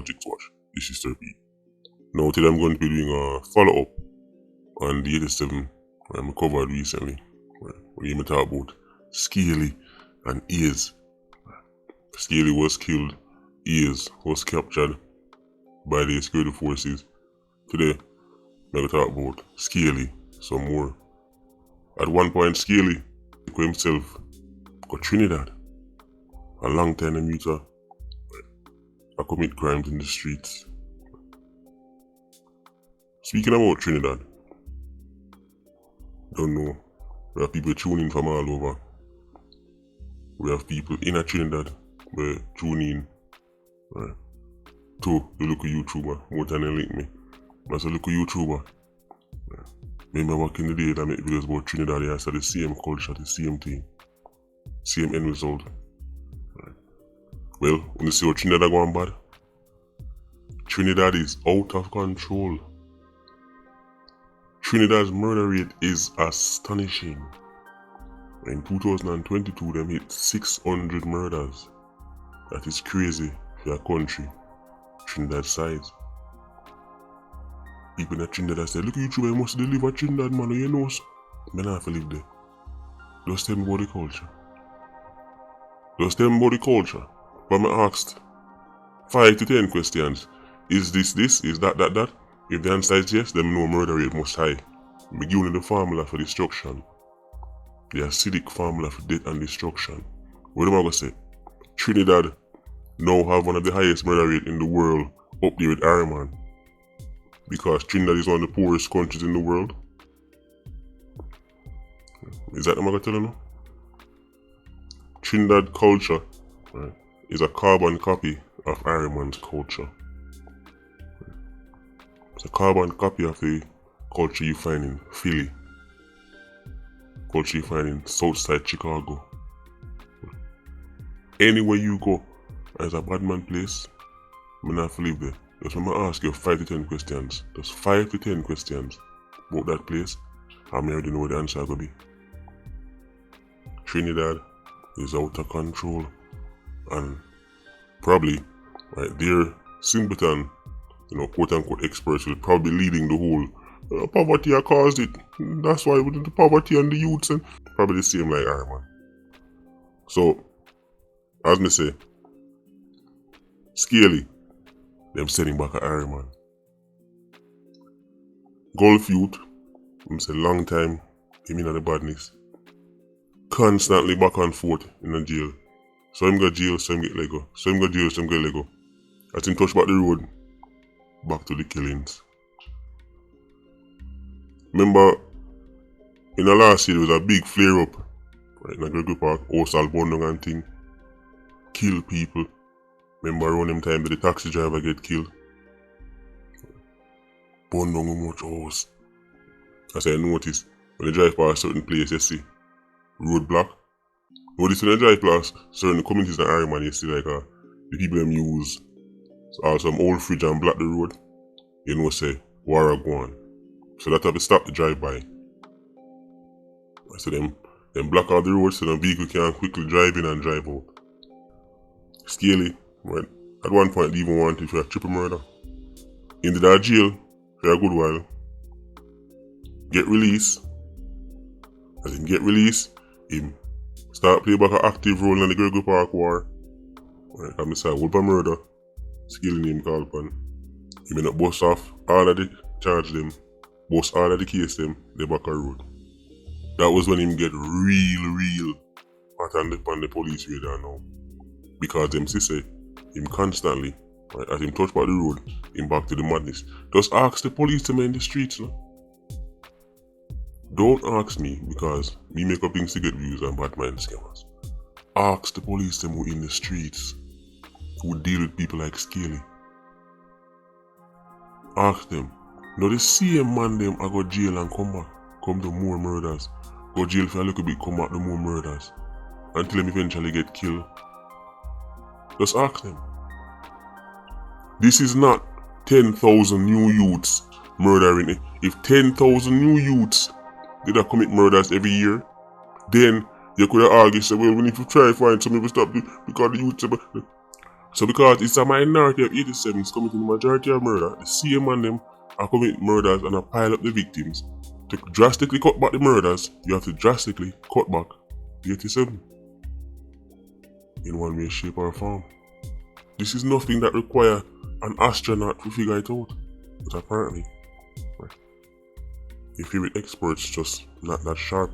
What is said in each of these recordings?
Politics watch. This is Sir P. Now today I'm going to be doing a follow-up on the 87 where I covered recently. Where we talk about Scaley and Ears. Scaley was killed, Ears was captured by the security forces. Today I'm going to talk about Scaley some more. At one point Scaley took himself to Trinidad. A long time in Utah. I commit crimes in the streets. Speaking about Trinidad, don't know, we have people tuning from all over. We have people in Trinidad who tune in to the local YouTuber more than they link me. As a local YouTuber, remember back in the day that I make videos about Trinidad, I said the same culture, the same thing, same end result. Well, when you see how Trinidad going bad, Trinidad is out of control. Trinidad's murder rate is astonishing. In 2022, them hit 600 murders. That is crazy for a country Trinidad size. People in Trinidad say, look at you, I must deliver Trinidad, man, you know so. I don't have to live there. Just tell me about the culture. Just tell me about the culture. But I asked 5 to 10 questions. Is this, is that? If the answer is yes, then no murder rate must high. We give you the formula for destruction. The acidic formula for death and destruction. What am I going to say? Trinidad now have one of the highest murder rate in the world, up there with Ireland. Because Trinidad is one of the poorest countries in the world. Is that what I'm going to tell you now? Trinidad culture is a carbon copy of Ireland's culture. It's a carbon copy of the culture you find in Philly, culture you find in Southside Chicago. Anywhere you go, as a bad man place, I'm not to live there. Just when I ask you 5 to 10 questions, just 5 to 10 questions about that place, I already know what the answer will be. Trinidad is out of control, and probably their simpleton, quote unquote experts will probably leading the whole poverty has caused it. That's why with the poverty and the youths and probably the same like Ireland. So, as me say, Scaley, them sending back at Ireland. Gulf youth, I'm say long time, him in the badness. Constantly back and forth in the jail. So him go jail, so him get Lego. So him go jail, so him get Lego. As him touch back the road, back to the killings. Remember, in the last year there was a big flare up in the Gregory Park, hostile bundle and thing. Kill people. Remember around them time that the taxi driver get killed. Burn down much house. As I noticed, when you drive past a certain place, you see roadblock. Notice when you drive past certain communities in Ireland, you see like the people them use some old fridge and block the road. You know say, war go on. So that have to stop the drive-by. So them block out the road so the vehicle can quickly drive in and drive out. Scaley, at one point they even wanted for a triple murder. Into that jail for a good while. Get released. As him get released, him start play back an active role in the Gregory Park war. I'm say whole for murder. Scaley name called upon. He may not bust off all of the charge them, bust all of the case them, they back a road. That was when him get real hot on the police radar now. Because them say him constantly, as him touch by the road, him back to the madness. Just ask the police to in the streets, no? Don't ask me because me make up things to get views and bad mind scammers. Ask the police them who in the streets, who deal with people like Scaley. Ask them. Now the same man them I go jail and come back, come to more murders. Go jail for a little bit, come back to more murders. Until them eventually get killed. Just ask them. This is not 10,000 new youths murdering. If 10,000 new youths did not commit murders every year, then you could have argued, say, well, we need to try to find some people stop it because the youths. So because it's a minority of 87s committing the majority of murder, the same man them are committing murders and are pile up the victims. To drastically cut back the murders, you have to drastically cut back the 87. In one way, shape or form. This is nothing that requires an astronaut to figure it out. But apparently, your favorite experts just not that sharp.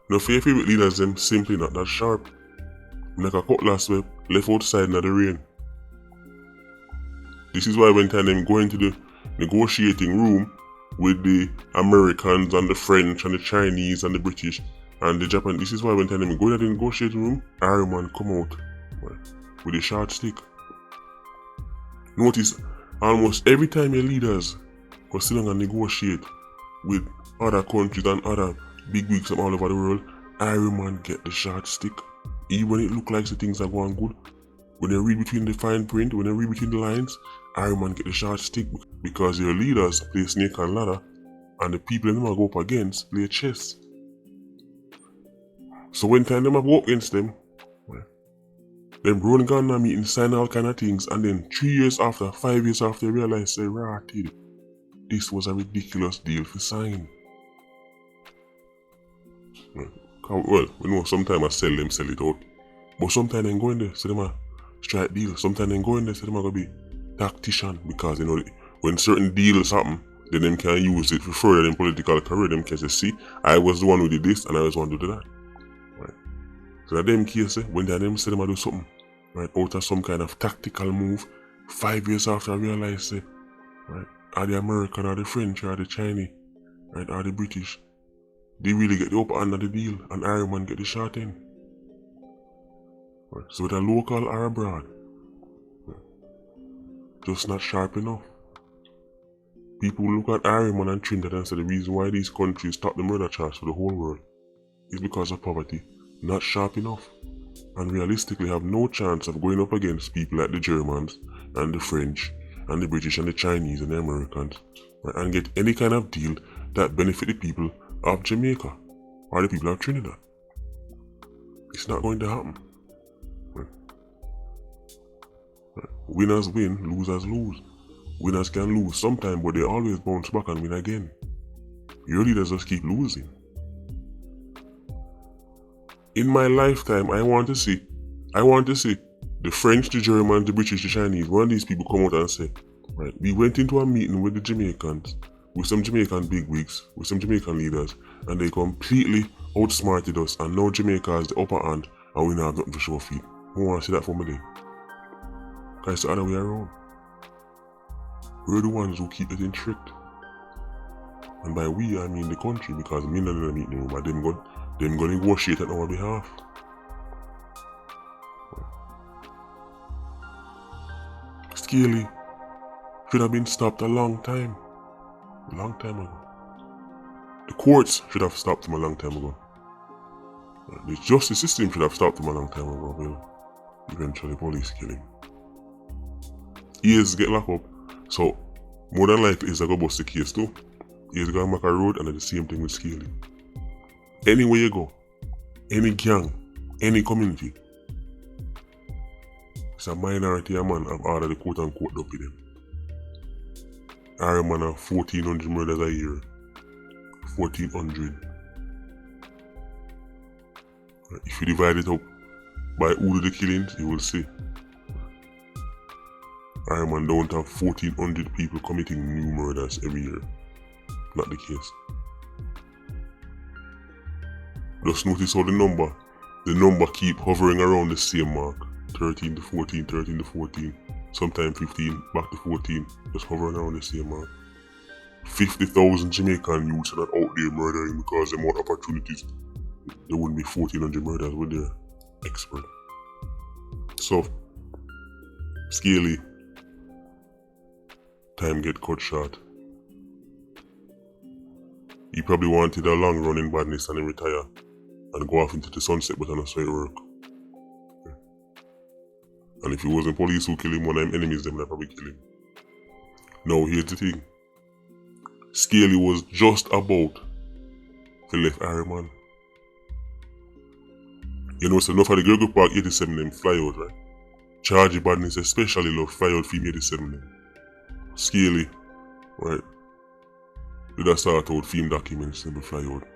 No, for your favorite leaders them simply not that sharp. Like a cutlass whip left outside in the rain. This is why when time them go into the negotiating room with the Americans and the French and the Chinese and the British and the Japan, this is why when time them go into the negotiating room, Iron Man come out with a short stick. Notice almost every time your leaders go sit down and negotiate with other countries and other big wigs from all over the world, Iron Man get the short stick. Even when it look like the things are going good, when they read between the fine print, when they read between the lines, Iron Man get the short stick because your leaders play snake and ladder and the people them go up against play chess. So when time them go up against them run gun a meeting, sign all kind of things, and then 3 years after, 5 years after, they realize say, "Ratted, this was a ridiculous deal for sign." Well, we know sometimes I sell it out. But sometimes they go in there, say them a strike deal. Sometimes they go in there, say them a go be tactician. Because you know, when certain deals happen, then them can use it for further their political career. Them can say, "See, I was the one who did this and I was the one who did that." Right. So in them cases, when they them say them a do something, right, out of some kind of tactical move, 5 years after I realize, say, right, are the American or the French or the Chinese, right, or the British, they really get the upper hand of the deal and Iron Man get the short end. Right. So whether local or abroad, just not sharp enough. People look at Iron Man and Trinidad and say the reason why these countries top the murder charge for the whole world is because of poverty, not sharp enough, and realistically have no chance of going up against people like the Germans and the French and the British and the Chinese and the Americans, right, and get any kind of deal that benefit the people of Jamaica or the people of Trinidad. It's not going to happen. Right. Right. Winners win, losers lose. Winners can lose sometime, but they always bounce back and win again. Your leaders just keep losing. In my lifetime, I want to see the French, the Germans, the British, the Chinese, one of these people come out and say, right, we went into a meeting with the Jamaicans, with some Jamaican bigwigs, with some Jamaican leaders, and they completely outsmarted us, and now Jamaica has the upper hand, and we now have nothing to show feet. I want to see that for me day. Because it's the other way around. We're the ones who keep getting tricked. And by we, I mean the country, because me not in the meeting room, but them go negotiate on our behalf. Scaley should have been stopped a long time ago. The courts should have stopped him a long time ago. The justice system should have stopped him a long time ago. Well, eventually police kill him. Years get locked up, so more than likely he's gonna bust the case too. He's gonna make a road, and the same thing with Scaley. Anywhere you go, any gang, any community, it's a minority of man have ordered the quote unquote up with them. Iron Man have 1,400 murders a year. 1,400. If you divide it up by who do the killings, you will see Iron Man don't have 1,400 people committing new murders every year. Not the case. Just notice how the number keep hovering around the same mark. 13 to 14, 13 to 14, sometimes 15, back to 14, just hovering around the same mark. 50,000 Jamaican youths are not out there murdering because they want opportunities. There wouldn't be 1,400 murders with their expert. So, Scaley, time get cut short. He probably wanted a long run in badness and then retire and go off into the sunset, but not so it work. And if it wasn't police who kill him, one of them enemies, them would probably kill him. Now here's the thing. Scaley was just about to left Iron Man. You know, so enough of the Gregory Park 87 them fly out, right? Chargy Badness especially love fly out from 87 them. Scaley, right? Did I start out film documents them fly out.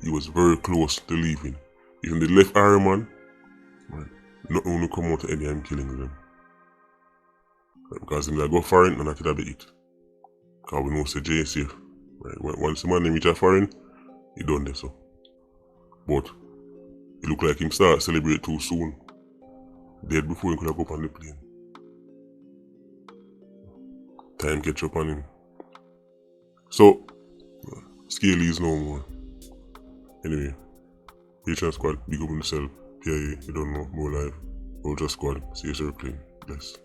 He was very close to leaving. Even the left arm man, right? Not only come out to any I'm killing them. Right? Because him like go foreign and I could have it. Because we know say Jay is safe. Right? Once the man reach a foreign, he done this so. But it look like him start celebrate too soon. Dead before he could have go up on the plane. Time catch up on him. So, Scaley is no more. Anyway, Patreon Squad, big up on yourself. PIA, you don't know, more live. Ultra Squad, see you soon, bless.